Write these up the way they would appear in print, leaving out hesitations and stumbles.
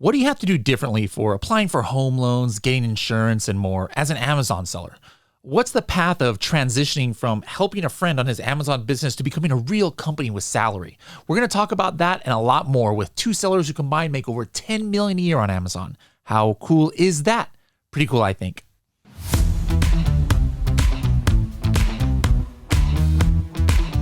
What do you have to do differently for applying for home loans, getting insurance, and more as an Amazon seller? What's the path of transitioning from helping a friend on his Amazon business to becoming a real company with salary? We're going to talk about that and a lot more with two sellers who combined make over $10 million a year on Amazon. How cool is that? Pretty cool, I think.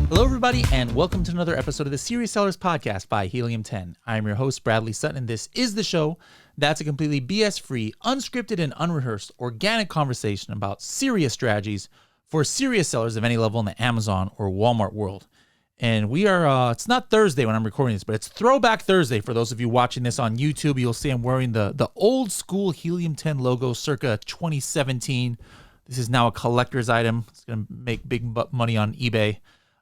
Hello, everybody, and welcome to another episode of the Serious Sellers Podcast by Helium 10. I'm your host, Bradley Sutton, and this is the show that's a completely BS-free, unscripted, and unrehearsed organic conversation about serious strategies for serious sellers of any level in the Amazon or Walmart world. And we are, it's not Thursday when I'm recording this, but it's Throwback Thursday. For those of you watching this on YouTube, you'll see I'm wearing the old school Helium 10 logo circa 2017. This is now a collector's item. It's going to make big money on eBay.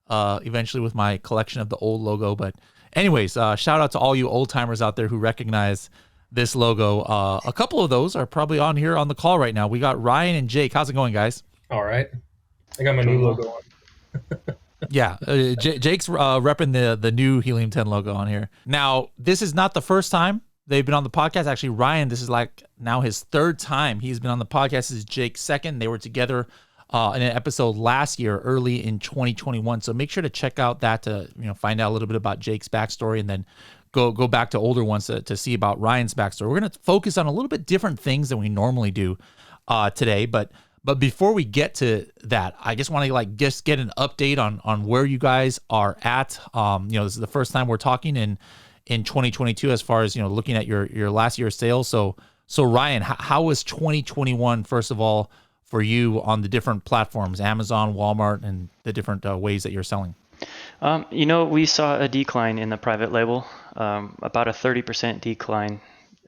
Eventually with my collection of the old logo. But anyways, shout out to all you old timers out there who recognize this logo. A couple of those are probably on here on the call right now. We got Ryan and Jake. How's it going, guys? All right. I got my new logo on. Yeah, Jake's repping the new Helium 10 logo on here. Now, this is not the first time they've been on the podcast. Actually, Ryan, this is like now his third time he's been on the podcast. This is Jake's second. They were together in an episode last year, early in 2021. So make sure to check out that to find out a little bit about Jake's backstory, and then go back to older ones to see about Ryan's backstory. We're going to focus on a little bit different things than we normally do today. But before we get to that, I just want to just get an update on where you guys are at. This is the first time we're talking in 2022 as far as looking at your last year's sales. So Ryan, how was 2021 first of all for you on the different platforms, Amazon, Walmart, and the different ways that you're selling? We saw a decline in the private label, about a 30% decline.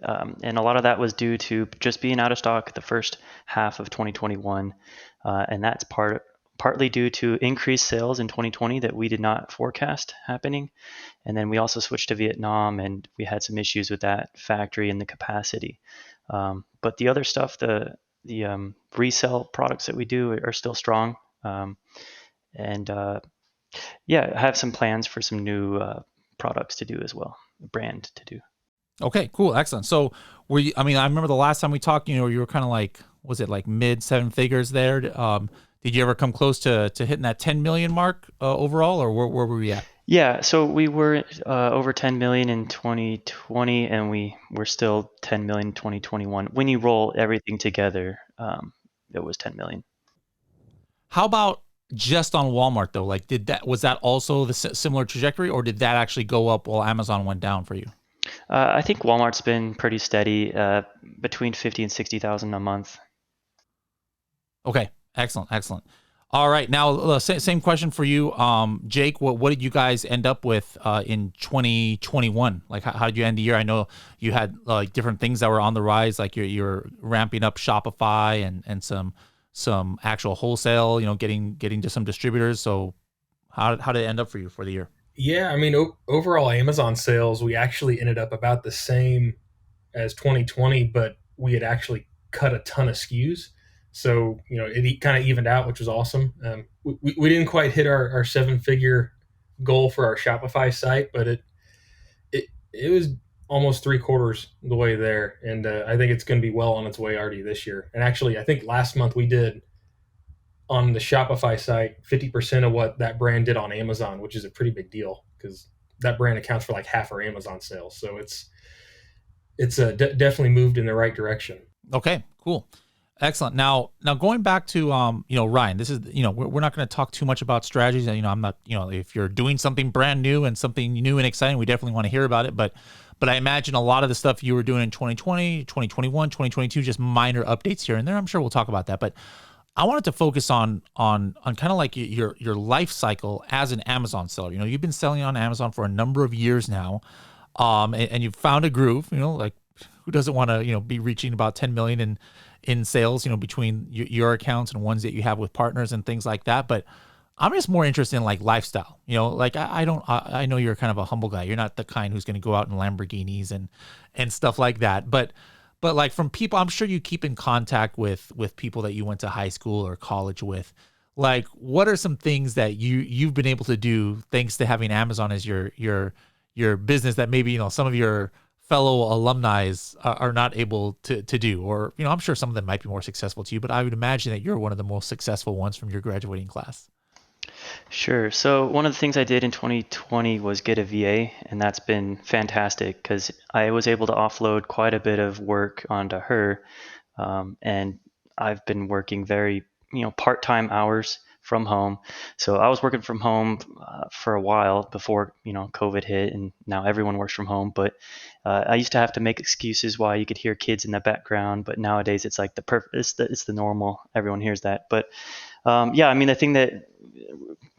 And a lot of that was due to just being out of stock the first half of 2021. And that's partly due to increased sales in 2020 that we did not forecast happening. And then we also switched to Vietnam, and we had some issues with that factory and the capacity. But the other stuff, the resale products that we do are still strong. I have some plans for some new products to do as well, a brand to do. Okay, cool. Excellent. So I remember the last time we talked, you were kind of like, was it like mid seven figures there? Did you ever come close to hitting that 10 million mark overall, or where were we at? Yeah, so we were over 10 million in 2020, and we were still 10 million in 2021. When you roll everything together, it was 10 million. How about just on Walmart though? Like, was that also the similar trajectory, or did that actually go up while Amazon went down for you? I think Walmart's been pretty steady, between 50 and 60,000 a month. Okay, excellent. All right, now same question for you, Jake. What did you guys end up with in 2021? Like, how did you end the year? I know you had different things that were on the rise, like you're ramping up Shopify and some actual wholesale, getting to some distributors. So how did it end up for you for the year? Yeah, overall Amazon sales, we actually ended up about the same as 2020, but we had actually cut a ton of SKUs. So, it kind of evened out, which was awesome. We didn't quite hit our seven-figure goal for our Shopify site, but it was almost 3/4 the way there. And I think it's going to be well on its way already this year. And actually, I think last month we did on the Shopify site 50% of what that brand did on Amazon, which is a pretty big deal because that brand accounts for like half our Amazon sales. So it's definitely moved in the right direction. Okay, cool. Excellent. Now going back to, Ryan, this is, we're not going to talk too much about strategies. I'm not, if you're doing something brand new and something new and exciting, we definitely want to hear about it. But I imagine a lot of the stuff you were doing in 2020, 2021, 2022, just minor updates here and there. I'm sure we'll talk about that. But I wanted to focus on kind of like your life cycle as an Amazon seller. You've been selling on Amazon for a number of years now. And you've found a groove, like who doesn't want to, be reaching about 10 million in sales, between your accounts and ones that you have with partners and things like that. But I'm just more interested in like lifestyle, like I know you're kind of a humble guy. You're not the kind who's going to go out in Lamborghinis and stuff like that. But like from people, I'm sure you keep in contact with people that you went to high school or college with. Like, what are some things that you've been able to do thanks to having Amazon as your business that maybe, some of your fellow alumni are not able to do? Or, I'm sure some of them might be more successful to you, but I would imagine that you're one of the most successful ones from your graduating class. Sure. So one of the things I did in 2020 was get a VA, and that's been fantastic because I was able to offload quite a bit of work onto her. And I've been working very, part-time hours from home. So I was working from home for a while before, COVID hit, and now everyone works from home. But I used to have to make excuses why you could hear kids in the background, but nowadays it's like it's the normal. Everyone hears that. But yeah, I mean, the thing that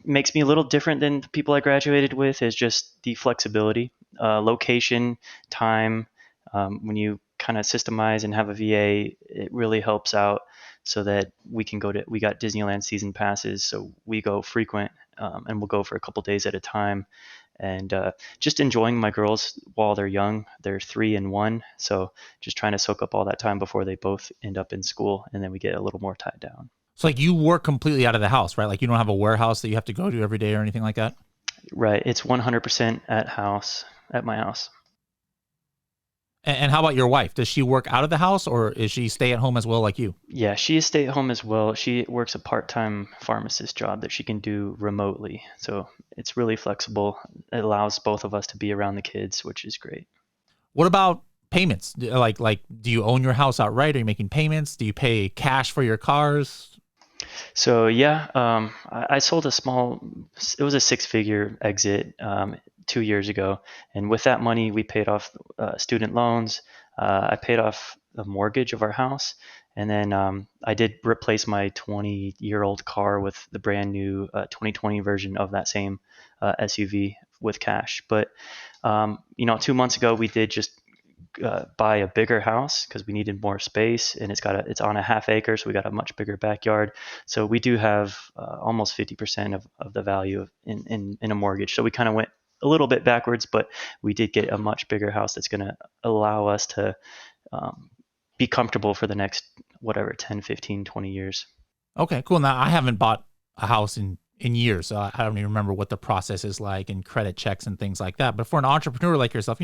makes me a little different than the people I graduated with is just the flexibility, location, time. When you kind of systemize and have a VA, it really helps out so that we got Disneyland season passes, so we go frequent, and we'll go for a couple days at a time. And just enjoying my girls while they're young. They're 3 and 1, so just trying to soak up all that time before they both end up in school, and then we get a little more tied down. So like you work completely out of the house, right? Like you don't have a warehouse that you have to go to every day or anything like that? Right. It's 100% at my house. And how about your wife? Does she work out of the house or is she stay at home as well like you? Yeah, she is stay at home as well. She works a part-time pharmacist job that she can do remotely. So it's really flexible. It allows both of us to be around the kids, which is great. What about payments? Like do you own your house outright? Are you making payments? Do you pay cash for your cars? So yeah, I sold it was a six-figure exit 2 years ago. And with that money, we paid off student loans. I paid off the mortgage of our house. And then I did replace my 20-year-old car with the brand new 2020 version of that same SUV with cash. But 2 months ago, we did just buy a bigger house because we needed more space, and it's on a half acre, so we got a much bigger backyard. So we do have almost 50% of the value in a mortgage. So we kind of went a little bit backwards, but we did get a much bigger house that's going to allow us to be comfortable for the next, whatever, 10, 15, 20 years. Okay, cool. Now I haven't bought a house in years, so I don't even remember what the process is like and credit checks and things like that. But for an entrepreneur like yourself,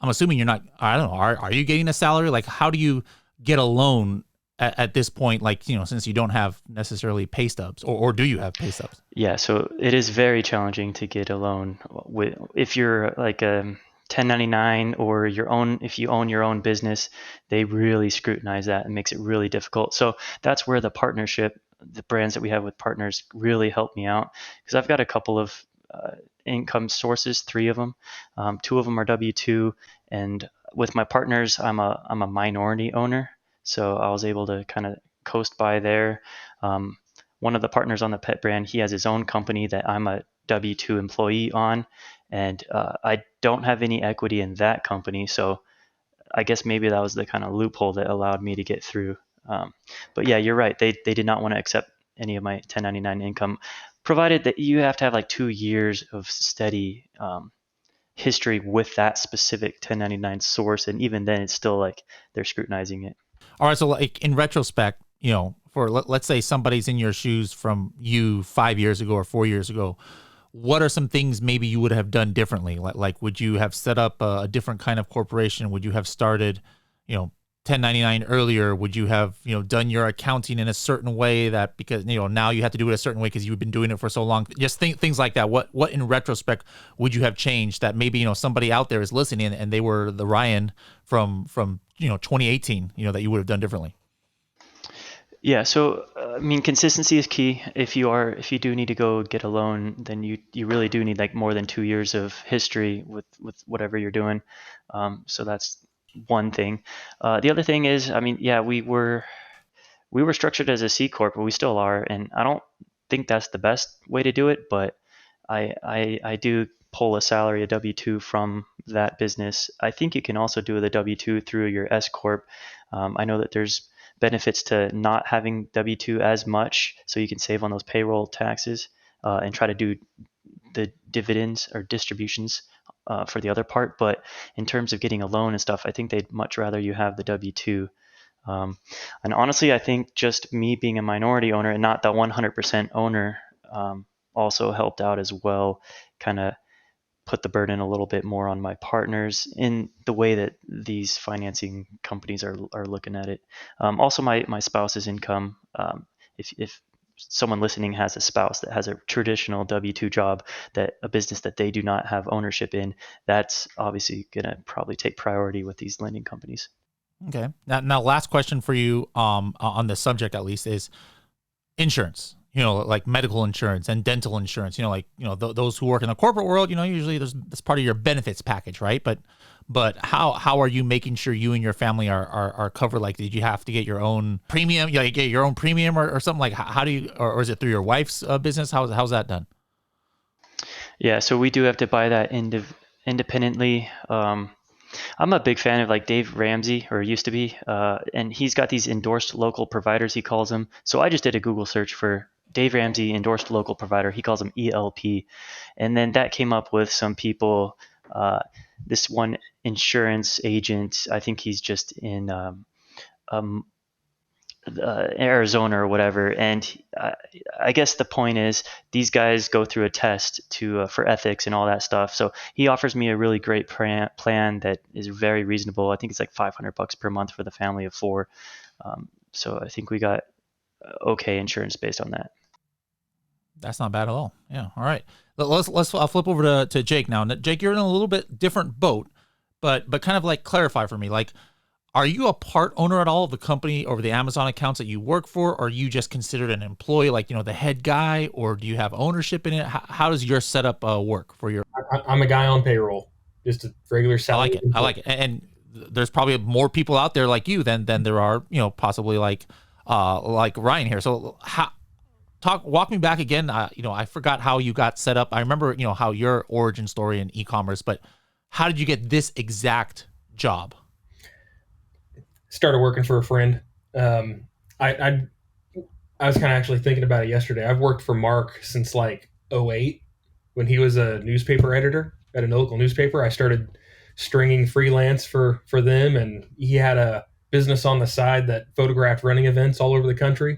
I'm assuming you're not, I don't know, are you getting a salary? Like, how do you get a loan at this point? Like, since you don't have necessarily pay stubs, or do you have pay stubs? Yeah, so it is very challenging to get a loan if you're like a 1099 or if you own your own business, they really scrutinize that and makes it really difficult. So that's where the brands that we have with partners really help me out, because I've got a couple of income sources, 3 of them. 2 of them are W-2, and with my partners, I'm a minority owner, so I was able to kind of coast by there. One of the partners on the pet brand, he has his own company that I'm a W-2 employee on, and I don't have any equity in that company, so I guess maybe that was the kind of loophole that allowed me to get through. But yeah, you're right. They did not want to accept any of my 1099 income, provided that you have to have like 2 years of steady history with that specific 1099 source, and even then, it's still like they're scrutinizing it. All right, so like in retrospect, for let's say somebody's in your shoes from you 5 years ago or 4 years ago, what are some things maybe you would have done differently? Like would you have set up a different kind of corporation? Would you have started, 1099 earlier? Would you have, done your accounting in a certain way that because, now you have to do it a certain way because you've been doing it for so long? Just things like that. What in retrospect would you have changed that maybe, somebody out there is listening and they were the Ryan from 2018, that you would have done differently? Yeah, so I mean, consistency is key. If you do need to go get a loan, then you really do need like more than 2 years of history with whatever you're doing. So that's one thing. The other thing is, I mean, yeah, we were structured as a C corp, but we still are, and I don't think that's the best way to do it. But I do pull a salary, a W-2 from that business. I think you can also do the W-2 through your S corp. I know that there's benefits to not having W-2 as much, so you can save on those payroll taxes and try to do the dividends or distributions for the other part. But in terms of getting a loan and stuff, I think they'd much rather you have the W-2. And honestly, I think just me being a minority owner and not the 100% owner also helped out as well, kind of put the burden a little bit more on my partners in the way that these financing companies are looking at it. Also, my spouse's income. If someone listening has a spouse that has a traditional W-2 job, that a business that they do not have ownership in, that's obviously going to probably take priority with these lending companies. Okay. Now, last question for you, on this subject at least, is insurance. Like medical insurance and dental insurance. Those who work in the corporate world, usually that's part of your benefits package, right? But how are you making sure you and your family are covered? Like, did you have to get your own premium? You get your own premium or something? Like, how do you, or is it through your wife's business? How's that done? Yeah, so we do have to buy that independently. I'm a big fan of like Dave Ramsey, or used to be, and he's got these endorsed local providers, he calls them. So I just did a Google search for Dave Ramsey endorsed local provider. He calls them ELP, and then that came up with some people. This one insurance agent, I think he's just in um, Arizona or whatever. And I guess the point is these guys go through a test to for ethics and all that stuff. So he offers me a really great plan that is very reasonable. I think it's like $500 per month for the family of 4. So I think we got okay insurance based on that. That's not bad at all. Yeah. All right. Let's flip over to Jake now. Jake, you're in a little bit different boat, but kind of like clarify for me, like, are you a part owner at all of the company or the Amazon accounts that you work for? Or are you just considered an employee, like, the head guy, or do you have ownership in it? How does your setup work for your? I'm a guy on payroll, just a regular salary. I like it. And there's probably more people out there like you than there are, possibly like Ryan here. So walk me back again. I forgot how you got set up. I remember, how your origin story in e-commerce, but how did you get this exact job? Started working for a friend. I was kind of actually thinking about it yesterday. I've worked for Mark since like 2008 when he was a newspaper editor at a local newspaper. I started stringing freelance for them, and he had a business on the side that photographed running events all over the country.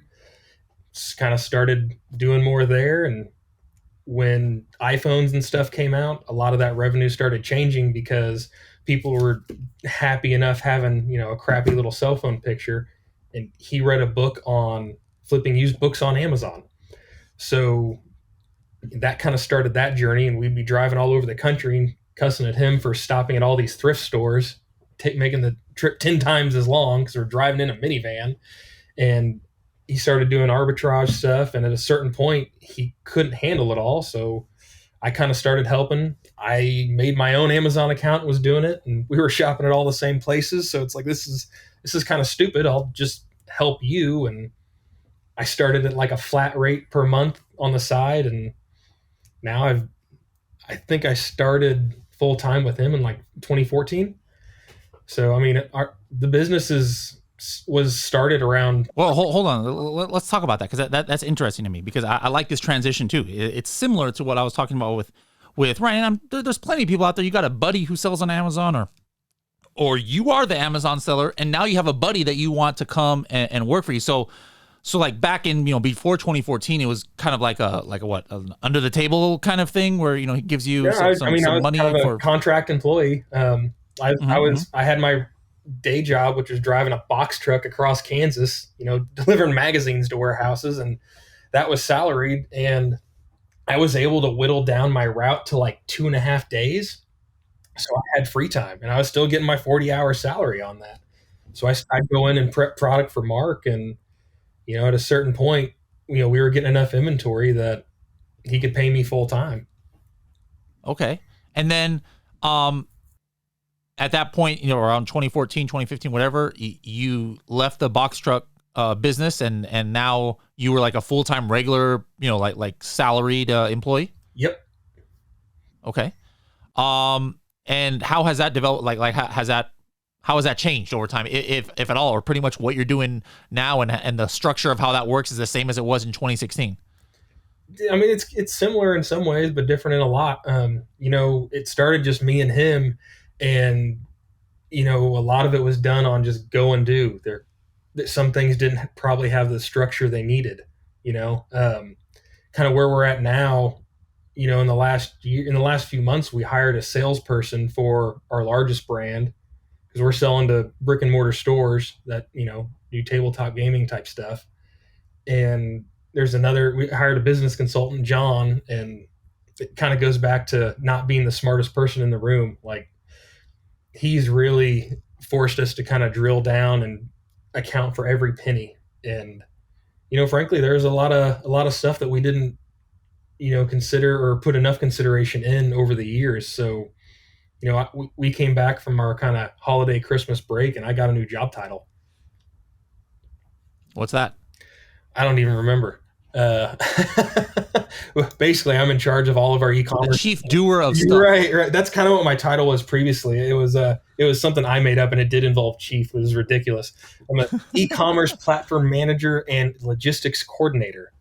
Just kind of started doing more there, and when iPhones and stuff came out, a lot of that revenue started changing because people were happy enough having, a crappy little cell phone picture. And he read a book on flipping used books on Amazon. So that kind of started that journey. And we'd be driving all over the country, cussing at him for stopping at all these thrift stores, making the trip 10 times as long because we're driving in a minivan. And he started doing arbitrage stuff. And at a certain point, he couldn't handle it all. So I kind of started helping. I made my own Amazon account, was doing it, and we were shopping at all the same places. So it's like, this is kind of stupid. I'll just help you. And I started at like a flat rate per month on the side. And now I think I started full time with him in like 2014. So, I mean, the business was started around. Well, hold on. Let's talk about that, because that's interesting to me, because I like this transition too. It's similar to what I was talking about with Ryan. There's plenty of people out there. You got a buddy who sells on Amazon, or you are the Amazon seller, and now you have a buddy that you want to come and work for you. So like back in, before 2014, it was kind of like a what, an under the table kind of thing where, he gives you some money kind of for a contract employee. I had my day job, which was driving a box truck across Kansas, delivering magazines to warehouses, and that was salaried. And I was able to whittle down my route to like 2.5 days. So I had free time, and I was still getting my 40-hour salary on that. So I'd go in and prep product for Mark, and, at a certain point, we were getting enough inventory that he could pay me full time. Okay. And then, at that point, around 2014, 2015, whatever, you left the box truck business, and now you were like a full-time regular, like salaried employee? Yep. Okay. And how has that developed? Like how has that changed over time, if at all, or pretty much what you're doing now, and the structure of how that works is the same as it was in 2016? I mean, it's similar in some ways, but different in a lot. It started just me and him, and a lot of it was done on just go and do. Some things didn't probably have the structure they needed. Kind of where we're at now, in the last few months, we hired a salesperson for our largest brand because we're selling to brick and mortar stores that do tabletop gaming type stuff. And we hired a business consultant, John, and it kind of goes back to not being the smartest person in the room. Like, he's really forced us to kind of drill down and account for every penny. And frankly, there's a lot of stuff that we didn't consider or put enough consideration in over the years. So we came back from our kind of holiday Christmas break, and I got a new job title. What's that? I don't even remember. Basically, I'm in charge of all of our e-commerce. The chief doer of stuff. Right. That's kind of what my title was previously. It was something I made up, and it did involve chief. It was ridiculous. I'm an e-commerce platform manager and logistics coordinator.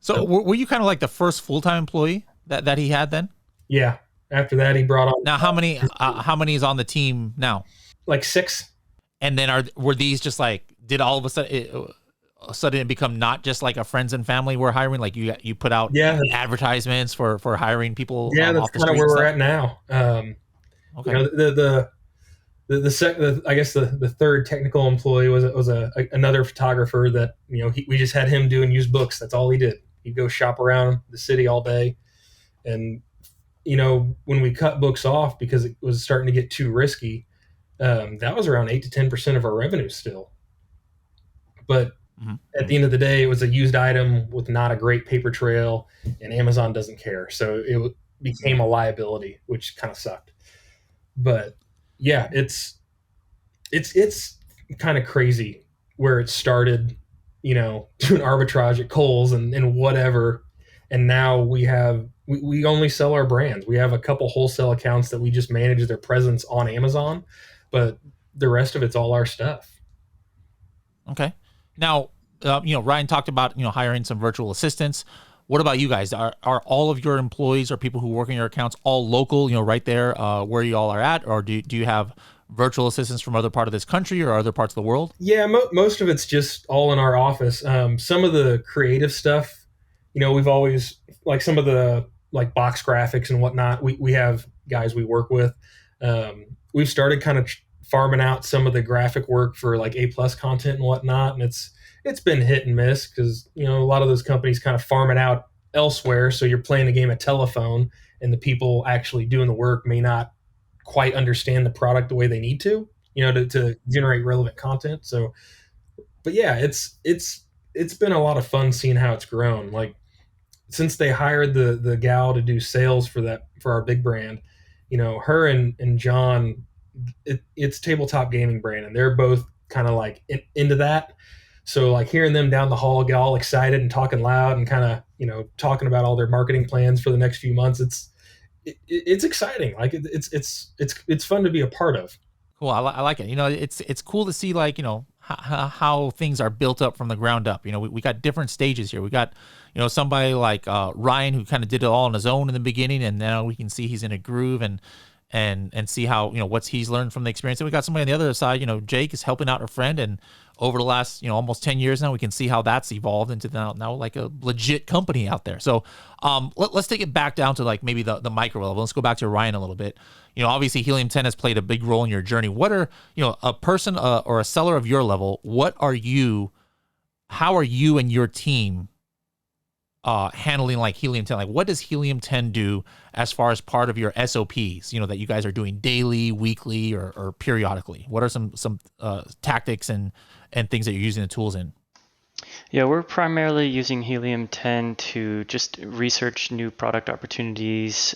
So were you kind of like the first full-time employee that he had then? Yeah. After that, he brought on. Now, how many is on the team now? Like 6. And then were these just like, did all of a sudden it become not just like a friends and family we're hiring? Like you put out advertisements for hiring people. Yeah, that's kind of where we're at now. Okay. I guess the third technical employee was another photographer that we just had him do and use books. That's all he did. He'd go shop around the city all day, and when we cut books off because it was starting to get too risky, that was around 8 to 10% of our revenue still. But at the end of the day, it was a used item with not a great paper trail, and Amazon doesn't care, so it became a liability, which kind of sucked. But yeah, it's kind of crazy where it started, doing arbitrage at Kohl's and whatever, and now we only sell our brands. We have a couple wholesale accounts that we just manage their presence on Amazon, but the rest of it's all our stuff. Okay. Now, Ryan talked about hiring some virtual assistants. What about you guys? Are all of your employees or people who work in your accounts all local, right there where you all are at? Or do you have virtual assistants from other part of this country or other parts of the world? Yeah, most of it's just all in our office. Some of the creative stuff, we've always, like some of the like box graphics and whatnot, we have guys we work with. We've started kind of farming out some of the graphic work for like A+ content and whatnot, and it's been hit and miss because a lot of those companies kind of farm it out elsewhere. So you're playing the game of telephone, and the people actually doing the work may not quite understand the product the way they need to generate relevant content. So, but yeah, it's been a lot of fun seeing how it's grown. Like, since they hired the gal to do sales for our big brand, her and John, it's tabletop gaming brand, and they're both kind of like into that. So like hearing them down the hall get all excited and talking loud and kind of talking about all their marketing plans for the next few months, it's exciting. Like it's fun to be a part of. Cool. I like it. It's cool to see like how things are built up from the ground up. We got different stages here. We got somebody like Ryan who kind of did it all on his own in the beginning, and now we can see he's in a groove and see how what's he's learned from the experience. And we got somebody on the other side. Jake is helping out a friend, and over the last almost 10 years now, we can see how that's evolved into now like a legit company out there. So let's take it back down to like maybe the micro level. Let's go back to Ryan a little bit. Obviously Helium 10 has played a big role in your journey. What are a person or a seller of your level? How are you and your team handling like Helium 10? Like, what does Helium 10 do as far as part of your SOPs, that you guys are doing daily, weekly, or periodically? What are some tactics and things that you're using the tools in? Yeah, we're primarily using Helium 10 to just research new product opportunities,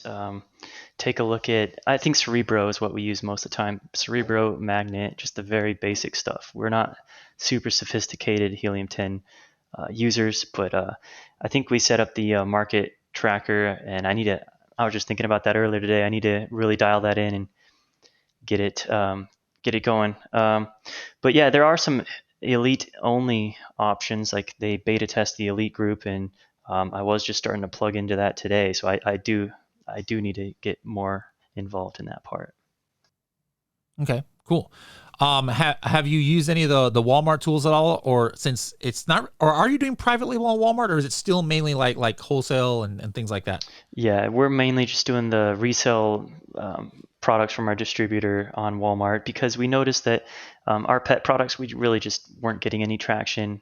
take a look at, I think Cerebro is what we use most of the time. Cerebro, Magnet, just the very basic stuff. We're not super sophisticated Helium 10 users, but I think we set up the market tracker, and I was just thinking about that earlier today. I need to really dial that in and get it going. But yeah, there are some elite only options, like they beta test the elite group, and I was just starting to plug into that today. So I do need to get more involved in that part. Okay, cool. Have you used any of the Walmart tools at all, or since it's not, or are you doing private label on Walmart, or is it still mainly like wholesale and things like that? Yeah, we're mainly just doing the resale products from our distributor on Walmart because we noticed that our pet products, we really just weren't getting any traction.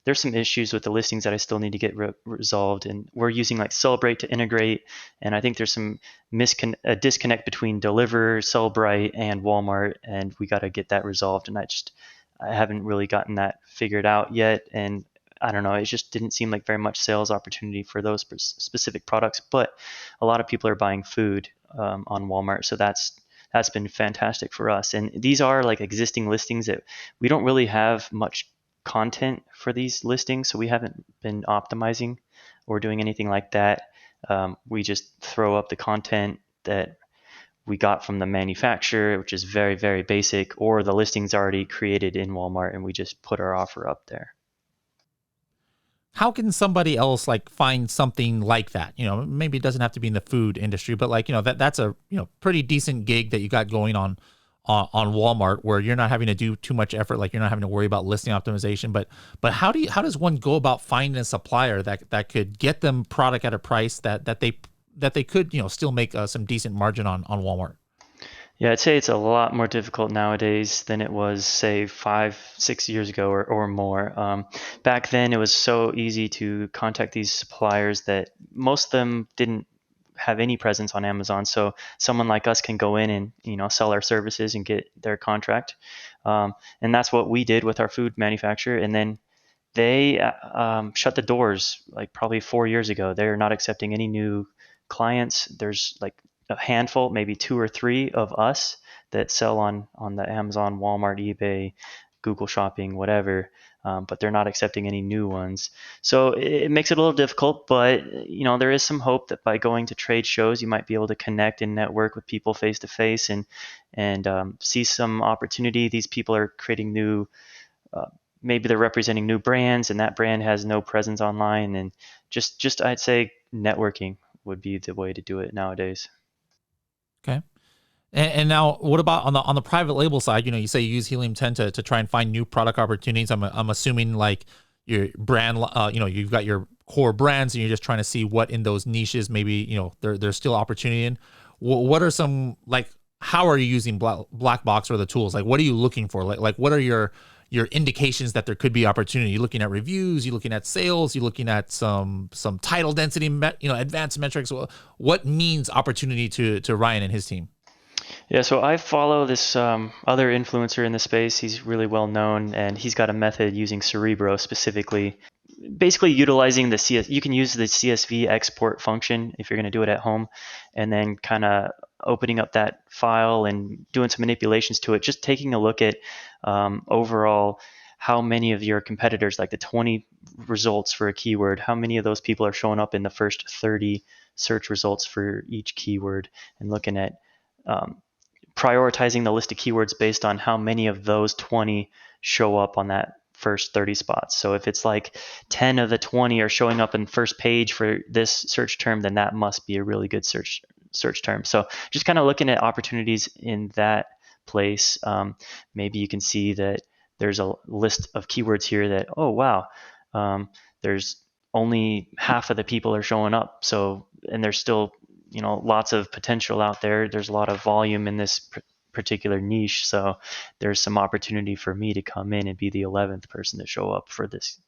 There's some issues with the listings that I still need to get resolved, and we're using like Celebrate to integrate. And I think there's some a disconnect between Deliver, Celebrite, and Walmart, and we got to get that resolved. And I haven't really gotten that figured out yet. And I don't know, it just didn't seem like very much sales opportunity for those specific products. But a lot of people are buying food on Walmart, so that's been fantastic for us. And these are like existing listings that we don't really have much content for these listings, so we haven't been optimizing or doing anything like that. We just throw up the content that we got from the manufacturer, which is very, very basic, or the listing's already created in Walmart, and we just put our offer up there. How can somebody else like find something like that? Maybe it doesn't have to be in the food industry, but like, that's a, pretty decent gig that you got going on Walmart, where you're not having to do too much effort. Like, you're not having to worry about listing optimization, but how does one go about finding a supplier that could get them product at a price that they could, still make some decent margin on Walmart? Yeah, I'd say it's a lot more difficult nowadays than it was, say, 5, 6 years ago or more. Back then, it was so easy to contact these suppliers that most of them didn't have any presence on Amazon. So someone like us can go in and sell our services and get their contract. And that's what we did with our food manufacturer. And then they shut the doors like probably 4 years ago. They're not accepting any new clients. There's like a handful, maybe 2 or 3 of us that sell on the Amazon, Walmart, eBay, Google Shopping, whatever, but they're not accepting any new ones. So it makes it a little difficult, but there is some hope that by going to trade shows, you might be able to connect and network with people face to face and see some opportunity. These people are creating new, maybe they're representing new brands, and that brand has no presence online. And just I'd say networking would be the way to do it nowadays. Okay. And now, what about on the private label side? You say you use Helium 10 to try and find new product opportunities. I'm assuming like your brand, you've got your core brands, and you're just trying to see what in those niches maybe there's still opportunity in. What are some, like, how are you using Black Box or the tools? Like, what are you looking for? Like what are your indications that there could be opportunity? You looking at reviews? You looking at sales? You looking at some title density? Advanced metrics. What means opportunity to Ryan and his team? Yeah, so I follow this other influencer in the space. He's really well known, and he's got a method using Cerebro specifically, basically utilizing you can use the CSV export function if you're going to do it at home, and then kind of opening up that file and doing some manipulations to it, just taking a look at overall how many of your competitors, like the 20 results for a keyword, how many of those people are showing up in the first 30 search results for each keyword, and looking at prioritizing the list of keywords based on how many of those 20 show up on that first 30 spots. So if it's like 10 of the 20 are showing up in first page for this search term, then that must be a really good search term. So just kind of looking at opportunities in that place. Maybe you can see that there's a list of keywords here that, oh, wow, there's only half of the people are showing up. So, and there's still lots of potential out there. There's a lot of volume in this particular niche. So there's some opportunity for me to come in and be the 11th person to show up for this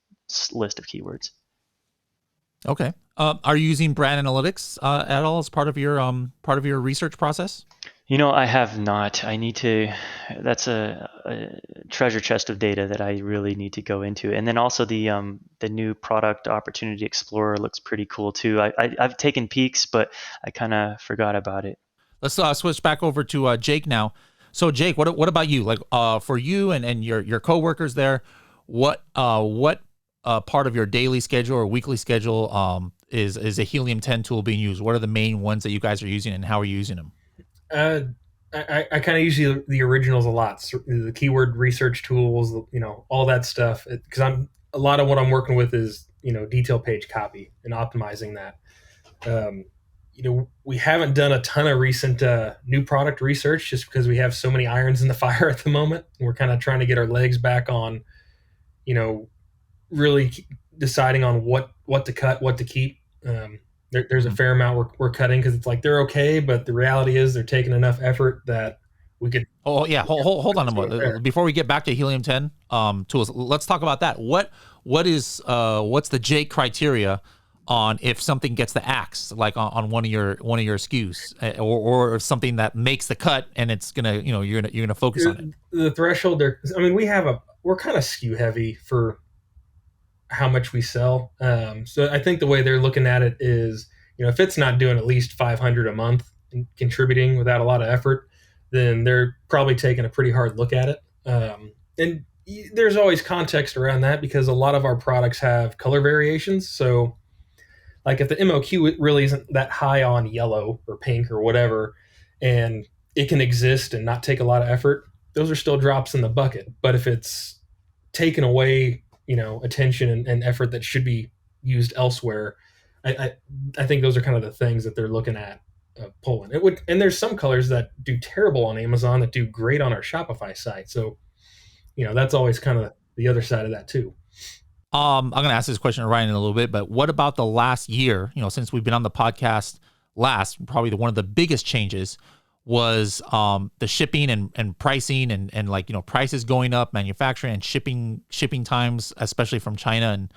list of keywords. Okay. Are you using brand analytics at all as part of your research process? I have not. I need to. That's a treasure chest of data that I really need to go into. And then also the new product opportunity explorer looks pretty cool too. I've taken peeks, but I kind of forgot about it. Let's switch back over to Jake now. So Jake, what about you? Like for you and your coworkers there, what part of your daily schedule or weekly schedule is a Helium 10 tool being used? What are the main ones that you guys are using, and how are you using them? I kind of use the originals a lot. So the keyword research tools, all that stuff. Because a lot of what I'm working with is detail page copy and optimizing that. we haven't done a ton of recent new product research just because we have so many irons in the fire at the moment. And we're kind of trying to get our legs back on, really deciding on what to cut, what to keep. There's a fair amount we're cutting because it's like they're okay, but the reality is they're taking enough effort that we could. Oh yeah, hold on a moment. Before we get back to Helium 10 tools, let's talk about that. What's the J criteria on if something gets the axe, like on one of your SKUs, or something that makes the cut and it's gonna, you're gonna focus on it? The threshold there. I mean, we're kind of SKU heavy for how much we sell. So I think the way they're looking at it is, if it's not doing at least 500 a month and contributing without a lot of effort, then they're probably taking a pretty hard look at it. And there's always context around that because a lot of our products have color variations. So like if the MOQ really isn't that high on yellow or pink or whatever, and it can exist and not take a lot of effort, those are still drops in the bucket. But if it's taken away, attention and effort that should be used elsewhere, I think those are kind of the things that they're looking at pulling. And there's some colors that do terrible on Amazon that do great on our Shopify site. So, that's always kind of the other side of that too. I'm going to ask this question to Ryan in a little bit, but what about the last year? Since we've been on the podcast probably one of the biggest changes was the shipping and pricing and like, prices going up, manufacturing and shipping times, especially from China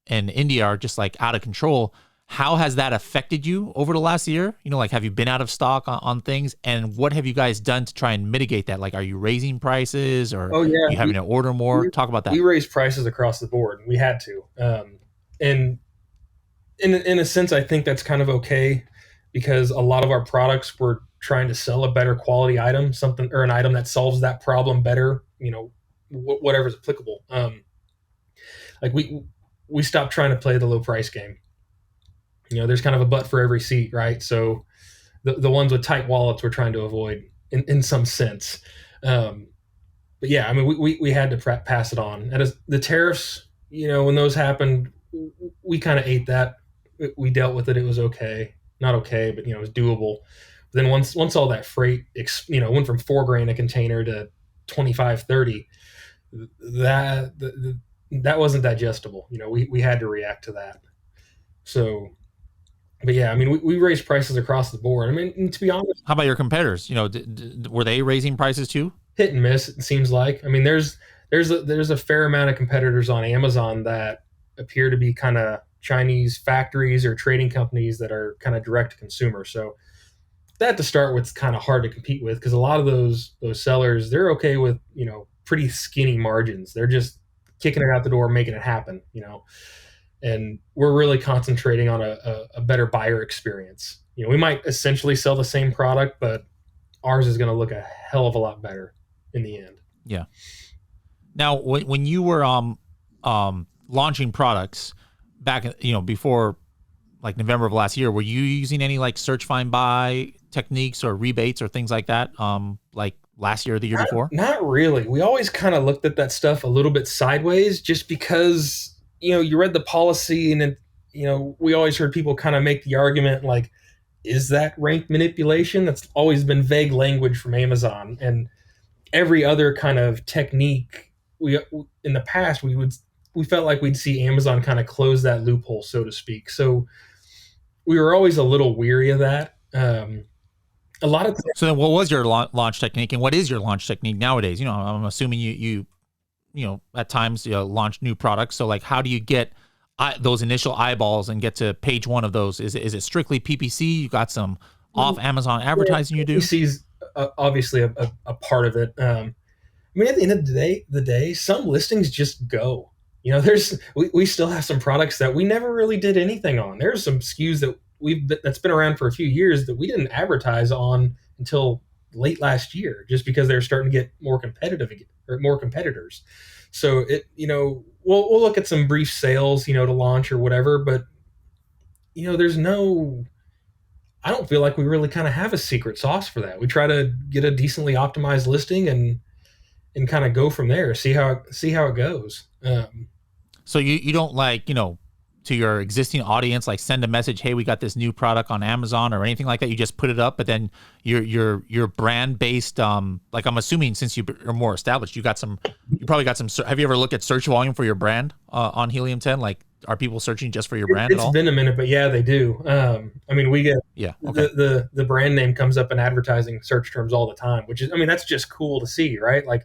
and India, are just like out of control. How has that affected you over the last year? Like, have you been out of stock on things, and what have you guys done to try and mitigate that? Like, are you raising prices, or you having to order more? Talk about that. We raised prices across the board. We had to. And in a sense, I think that's kind of okay because a lot of our products were trying to sell a better quality item, something or an item that solves that problem better, whatever's applicable. Like we stopped trying to play the low price game. There's kind of a butt for every seat, right? So the ones with tight wallets we're trying to avoid in some sense. But yeah, I mean, we had to pass it on. And the tariffs, when those happened, we kind of ate that. We dealt with it. It was okay. Not okay, but, it was doable. But then once all that freight, went from $4,000 a container to 25, 30, that wasn't digestible. We had to react to that. So, but yeah, I mean, we raised prices across the board. I mean, to be honest, how about your competitors? Were they raising prices too? Hit and miss, it seems like. I mean, there's a fair amount of competitors on Amazon that appear to be kind of Chinese factories or trading companies that are kind of direct to consumer. So that to start with is kind of hard to compete with because a lot of those sellers, they're okay with, pretty skinny margins. They're just kicking it out the door, making it happen, and we're really concentrating on a better buyer experience. We might essentially sell the same product, but ours is going to look a hell of a lot better in the end. Yeah. Now, when you were launching products back, before like November of last year, were you using any like search, find, buy techniques or rebates or things like that? Like last year or the year before? Not really. We always kind of looked at that stuff a little bit sideways just because, you read the policy and we always heard people kind of make the argument like, is that rank manipulation? That's always been vague language from Amazon. And every other kind of technique in the past, we felt like we'd see Amazon kind of close that loophole, so to speak. So we were always a little weary of that. A lot of so then what was your launch technique, and what is your launch technique nowadays? I'm assuming you at times launch new products. So like, how do you get those initial eyeballs and get to page one of those? Is it strictly PPC? You got some off Amazon advertising you do? PPC's obviously a part of it. I mean, at the end of the day, some listings just go. We still have some products that we never really did anything on. There's some SKUs that's been around for a few years that we didn't advertise on until late last year, just because they're starting to get more competitive or more competitors. So we'll look at some brief sales, to launch or whatever, but I don't feel like we really kind of have a secret sauce for that. We try to get a decently optimized listing and kind of go from there, see how it goes. So you don't like, to your existing audience, like send a message, hey, we got this new product on Amazon or anything like that? You just put it up, but then your brand based, like I'm assuming since you're more established, you probably got some. Have you ever looked at search volume for your brand on Helium 10? Like, are people searching just for your brand at all? It's been a minute, but yeah, they do. I mean, we get okay. the brand name comes up in advertising search terms all the time, which is, I mean, that's just cool to see, right? Like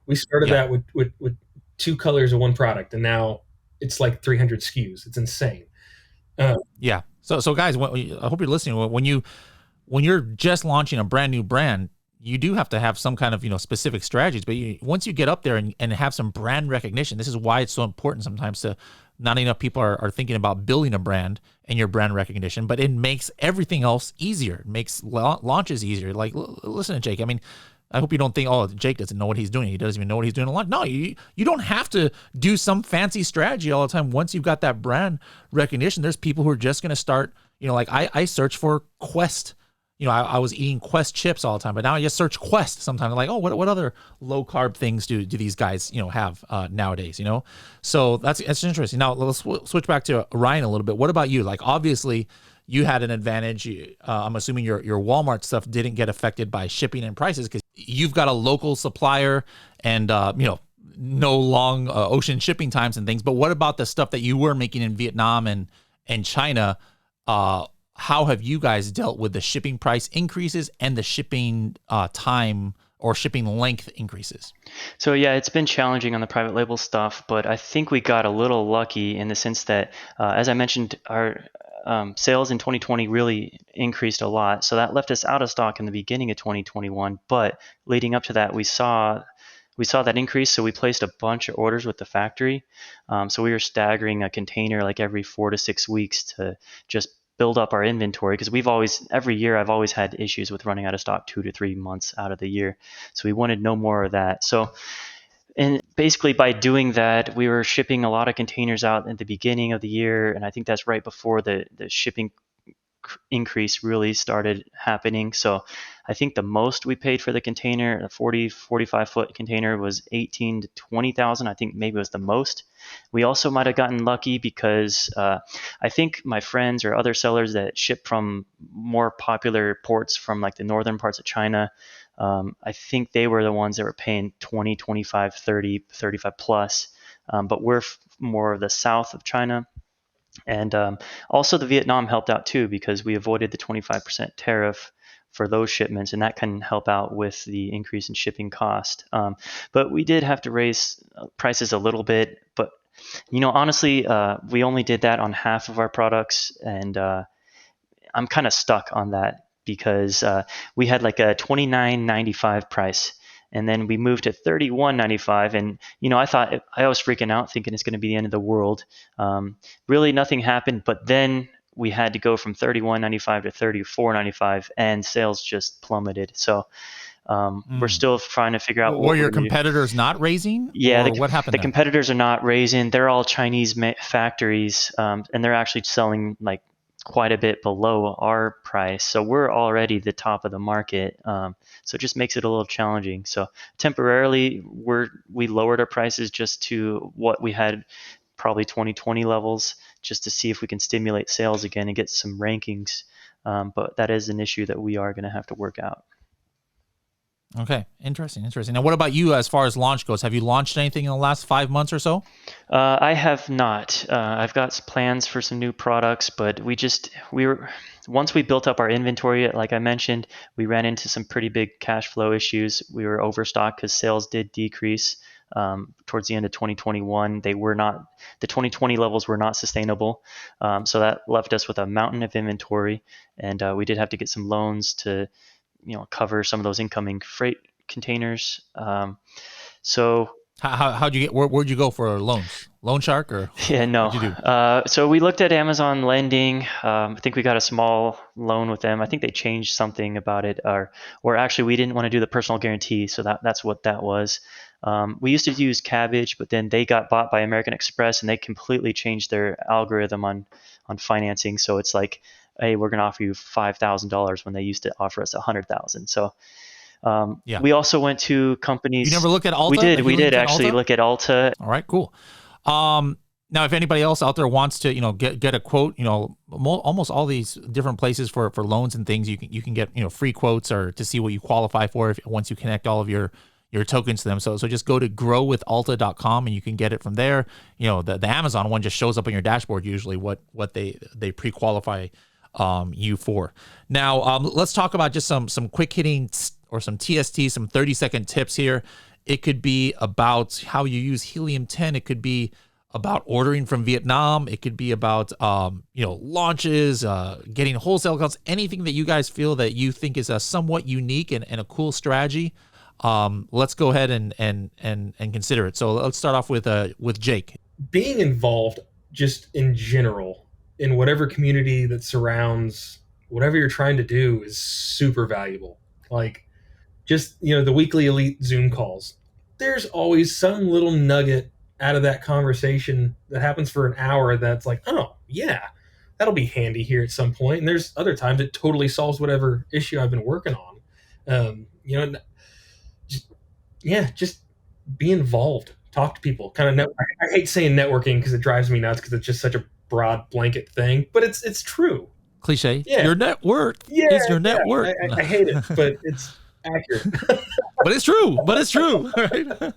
we started that with 2 colors of one product, and now it's like 300 SKUs. It's insane. Yeah. So guys, I hope you're listening. When you're just launching a brand new brand, you do have to have some kind of specific strategies. But once you get up there and have some brand recognition, this is why it's so important sometimes to not enough people are thinking about building a brand and your brand recognition, but it makes everything else easier. It makes launches easier. Like listen to Jake. I mean, I hope you don't think, oh, Jake doesn't know what he's doing. He doesn't even know what he's doing a lot. No, you don't have to do some fancy strategy all the time. Once you've got that brand recognition, there's people who are just going to start, like I search for Quest. I was eating Quest chips all the time, but now I just search Quest sometimes. I'm like, oh, what other low carb things do these guys, have nowadays, So that's interesting. Now let's switch back to Ryan a little bit. What about you? Like, obviously, you had an advantage. I'm assuming your Walmart stuff didn't get affected by shipping and prices because you've got a local supplier and, no long ocean shipping times and things. But what about the stuff that you were making in Vietnam and China? How have you guys dealt with the shipping price increases and the shipping time or shipping length increases? So yeah, it's been challenging on the private label stuff, but I think we got a little lucky in the sense that, as I mentioned, our sales in 2020 really increased a lot. So that left us out of stock in the beginning of 2021. But leading up to that, we saw that increase. So we placed a bunch of orders with the factory. So we were staggering a container like every 4 to 6 weeks to just build up our inventory, because every year I've always had issues with running out of stock 2 to 3 months out of the year. So we wanted no more of that. So, and basically by doing that, we were shipping a lot of containers out at the beginning of the year. And I think that's right before the shipping increase really started happening. So I think the most we paid for the container, a 45 foot container, was 18 to 20,000. I think maybe it was the most. We also might have gotten lucky because I think my friends or other sellers that ship from more popular ports from like the northern parts of China, I think they were the ones that were paying 20, 25, 30, 35 plus. But we're more of the south of China. And also the Vietnam helped out too, because we avoided the 25% tariff for those shipments, and that can help out with the increase in shipping cost. But we did have to raise prices a little bit. But, honestly, we only did that on half of our products, and I'm kind of stuck on that because we had like a $29.95 price. And then we moved to $31.95, and I was freaking out, thinking it's going to be the end of the world. Really, nothing happened, but then we had to go from $31.95 to $34.95, and sales just plummeted. So we're still trying to figure out. Were your competitors not raising? Yeah, what happened? The competitors are not raising. They're all Chinese factories, and they're actually selling like quite a bit below our price. So we're already the top of the market. So it just makes it a little challenging. So temporarily we lowered our prices just to what we had, probably 2020 levels, just to see if we can stimulate sales again and get some rankings. But that is an issue that we are going to have to work out. Okay, interesting. Now, what about you as far as launch goes? Have you launched anything in the last 5 months or so? I have not. I've got plans for some new products, but once we built up our inventory, like I mentioned, we ran into some pretty big cash flow issues. We were overstocked because sales did decrease towards the end of 2021. The 2020 levels were not sustainable. So that left us with a mountain of inventory, and we did have to get some loans to cover some of those incoming freight containers. So how'd you get? Where'd you go for loans? Loan Shark or? Yeah, no. What'd you do? So we looked at Amazon lending. I think we got a small loan with them. I think they changed something about it, or actually we didn't want to do the personal guarantee. So that's what that was. We used to use Cabbage, but then they got bought by American Express, and they completely changed their algorithm on financing. So it's like, hey, we're going to offer you $5,000 when they used to offer us $100,000. So we also went to companies. You never looked at Alta? We did actually look at Alta. All right, cool. Now, if anybody else out there wants to, get a quote, almost all these different places for loans and things, you can get, free quotes or to see what you qualify for once you connect all of your tokens to them. So just go to growwithalta.com and you can get it from there. The Amazon one just shows up on your dashboard usually what they pre-qualify you for. Now, let's talk about just some quick hitting or some TST, some 30-second tips here. It could be about how you use Helium 10. It could be about ordering from Vietnam. It could be about, launches, getting wholesale accounts, anything that you guys feel that you think is a somewhat unique and a cool strategy. Let's go ahead and consider it. So let's start off with Jake. Being involved just in general in whatever community that surrounds whatever you're trying to do is super valuable. Like just, the weekly elite Zoom calls. There's always some little nugget out of that conversation that happens for an hour that's like, oh yeah, that'll be handy here at some point. And there's other times it totally solves whatever issue I've been working on. Just be involved, talk to people. Kind of, I hate saying networking because it drives me nuts because it's just such a broad blanket thing, but it's true. Cliche. Yeah. Your net worth is your net worth. I hate it, but it's accurate. But it's true. Right?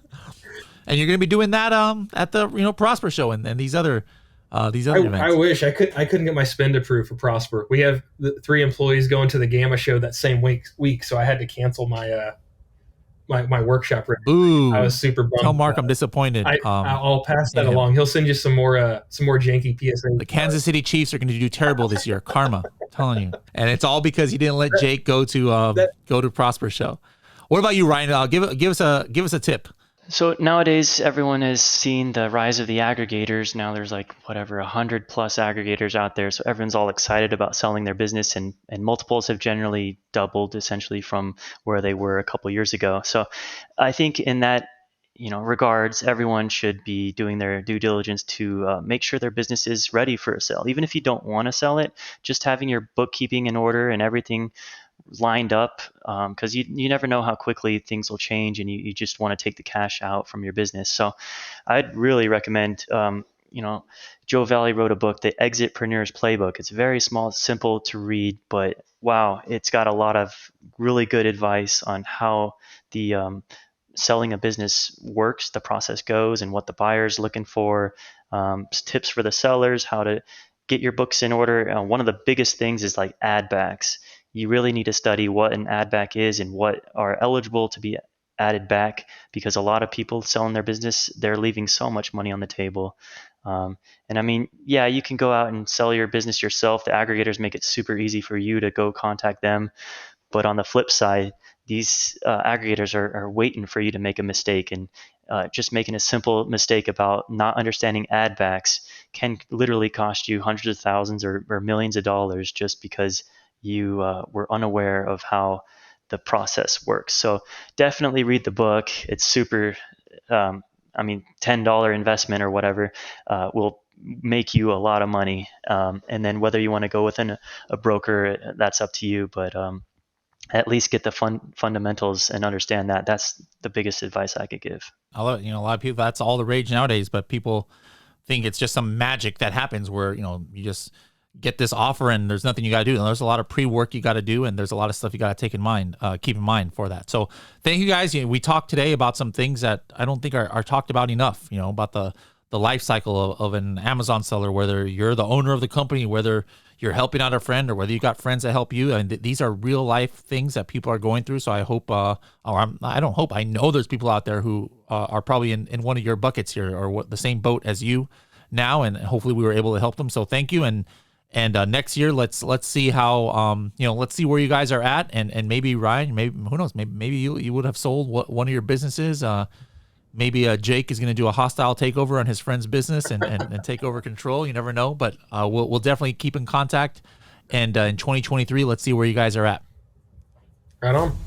And you're going to be doing that at the Prosper show and these other events. I wish I couldn't get my spend approved for Prosper. We have the 3 employees going to the Gamma show that same week, so I had to cancel my my workshop. Ooh, I was super bummed. Tell Mark I'm disappointed. I'll pass that along. He'll send you some more janky PSA. The Kansas City Chiefs are going to do terrible this year. Karma, I'm telling you, and it's all because he didn't let Jake go to Prosper show. What about you, Ryan? Give us a tip. So nowadays, everyone has seen the rise of the aggregators. Now there's 100 plus aggregators out there. So everyone's all excited about selling their business, and multiples have generally doubled essentially from where they were a couple years ago. So I think in that regards, everyone should be doing their due diligence to make sure their business is ready for a sale. Even if you don't want to sell it, just having your bookkeeping in order and everything lined up, because you never know how quickly things will change, and you just want to take the cash out from your business. So I'd really recommend, Joe Valley wrote a book, The Exitpreneur's Playbook. It's very small, simple to read, but wow, it's got a lot of really good advice on how the selling a business works, the process goes, and what the buyer's looking for, tips for the sellers, how to get your books in order. One of the biggest things is add backs. You really need to study what an add back is and what are eligible to be added back, because a lot of people selling their business, they're leaving so much money on the table. And I mean, yeah, you can go out and sell your business yourself. The aggregators make it super easy for you to go contact them. But on the flip side, these aggregators are waiting for you to make a mistake, and just making a simple mistake about not understanding add backs can literally cost you hundreds of thousands or millions of dollars just because you were unaware of how the process works. So definitely read the book. It's super, $10 investment or whatever will make you a lot of money. And then whether you want to go within a broker, that's up to you. But at least get the fundamentals and understand that. That's the biggest advice I could give. A lot of people, that's all the rage nowadays, but people think it's just some magic that happens where, you just get this offer and there's nothing you got to do. And there's a lot of pre-work you got to do, and there's a lot of stuff you got to keep in mind for that. So thank you guys. We talked today about some things that I don't think are talked about enough, about the life cycle of an Amazon seller, whether you're the owner of the company, whether you're helping out a friend, or whether you got friends that help you. And these are real life things that people are going through. So I hope, I know there's people out there who are probably in one of your buckets here, or the same boat as you now. And hopefully we were able to help them. So thank you. And next year, let's see how, let's see where you guys are at. And maybe Ryan, maybe, who knows, maybe you would have sold one of your businesses. Maybe Jake is going to do a hostile takeover on his friend's business and take over control. You never know, but we'll definitely keep in contact. And in 2023, let's see where you guys are at. Right on.